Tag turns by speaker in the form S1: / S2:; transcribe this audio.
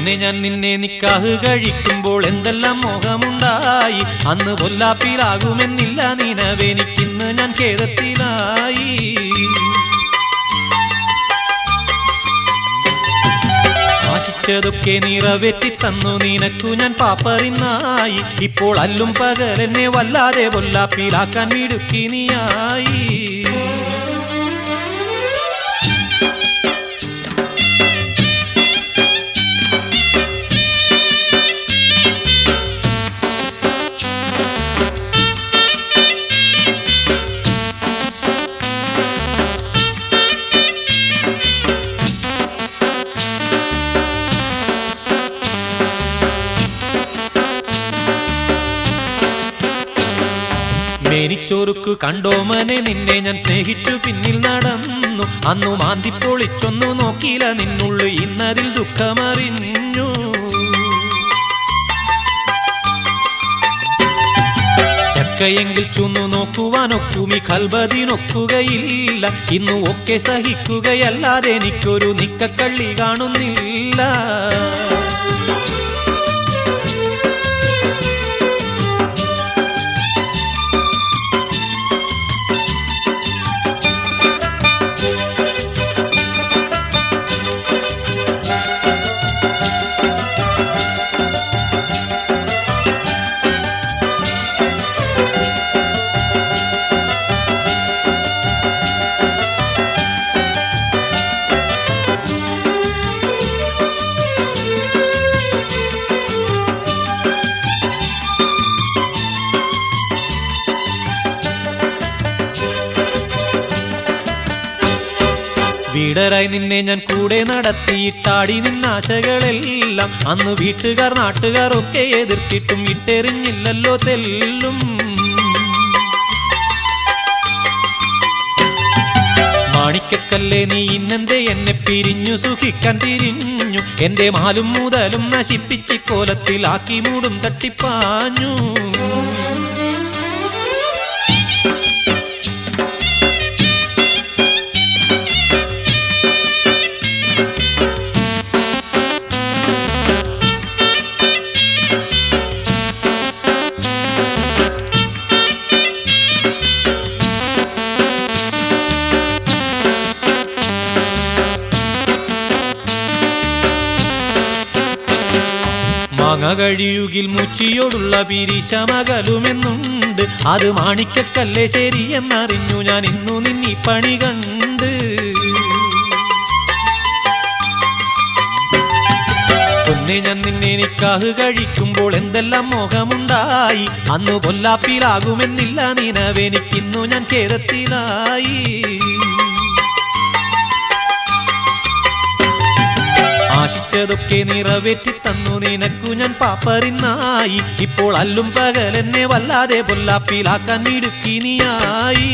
S1: പൊന്നെ ഞാൻ നിന്നെ നിക്കാഹ് കഴിക്കുമ്പോൾ എന്തെല്ലാം മോഹമുണ്ടായി. അന്ന് പൊല്ലാപ്പിലാകുമെന്നില്ല നിനവെനിക്കിന്ന് ഞാൻ ഖേദത്തിലായി. ആശിച്ചതൊക്കെ നിറവേറ്റി തന്നു നിനക്കു ഞാൻ പാപ്പറിനായി. ഇപ്പോൾ അല്ലും പകലെന്നെ വല്ലാതെ പൊല്ലാപ്പിലാക്കാൻ മിടുക്കി നീയായി. മേനിച്ചോറുക്ക് കണ്ടോമനെ നിന്നെ ഞാൻ സ്നേഹിച്ചു പിന്നിൽ നടന്നു. അന്നു മാന്തിപ്പൊളിച്ചൊന്നു നോക്കിയില്ല നിന്നുള്ളു ഇന്നതിൽ ദുഃഖമറിഞ്ഞു. ചക്കയെങ്കിൽ ചുന്നു നോക്കുവാനൊക്കുമി കൽബതിനൊക്കുകയില്ല. ഇന്നു ഒക്കെ സഹിക്കുകയല്ലാതെ എനിക്കൊരു നിക്കക്കള്ളി കാണുന്നില്ല. വീടരായി നിന്നെ ഞാൻ കൂടെ നടത്തിയിട്ടാടി നിന്നാശകളെല്ലാം. അന്ന് വീട്ടുകാർ നാട്ടുകാർ ഒക്കെ എതിർത്തിട്ടും ഇട്ടെറിഞ്ഞില്ലല്ലോ തെല്ലും. മാണിക്കക്കല്ലേ നീ ഇന്നെന്തേ എന്നെ പിരിഞ്ഞു സുഖിക്കാൻ തിരിഞ്ഞു. എന്റെ മാലും മുതലും നശിപ്പിച്ച് കോലത്തിലാക്കി മൂടും തട്ടിപ്പാഞ്ഞു. മാങ്ങ കഴിയുകിൽ മുച്ചിയോടുള്ള പിരിശമകലുമെന്നുണ്ട്. അത് മാണിക്കക്കല്ലേ ശരിയെന്നറിഞ്ഞു ഞാൻ ഇന്നു നിന്നീ പണി കണ്ട്. പൊന്നെ ഞാൻ നിന്നെ നിക്കാഹ് കഴിക്കുമ്പോൾ എന്തെല്ലാം മോഹമുണ്ടായി. അന്ന് പൊല്ലാപ്പിലാകുമെന്നില്ല നിനവെനിക്കിന്നു ഞാൻ ഖേദത്തിലായി. ആശിച്ചതൊക്കെ നിറവേറ്റി തന്നു നിനക്കു ഞാൻ പാപ്പറിനായി. ഇപ്പോൾ അല്ലും പകലെന്നെ വല്ലാതെ പൊല്ലാപ്പിലാക്കാൻ മിടുക്കി നീയായി.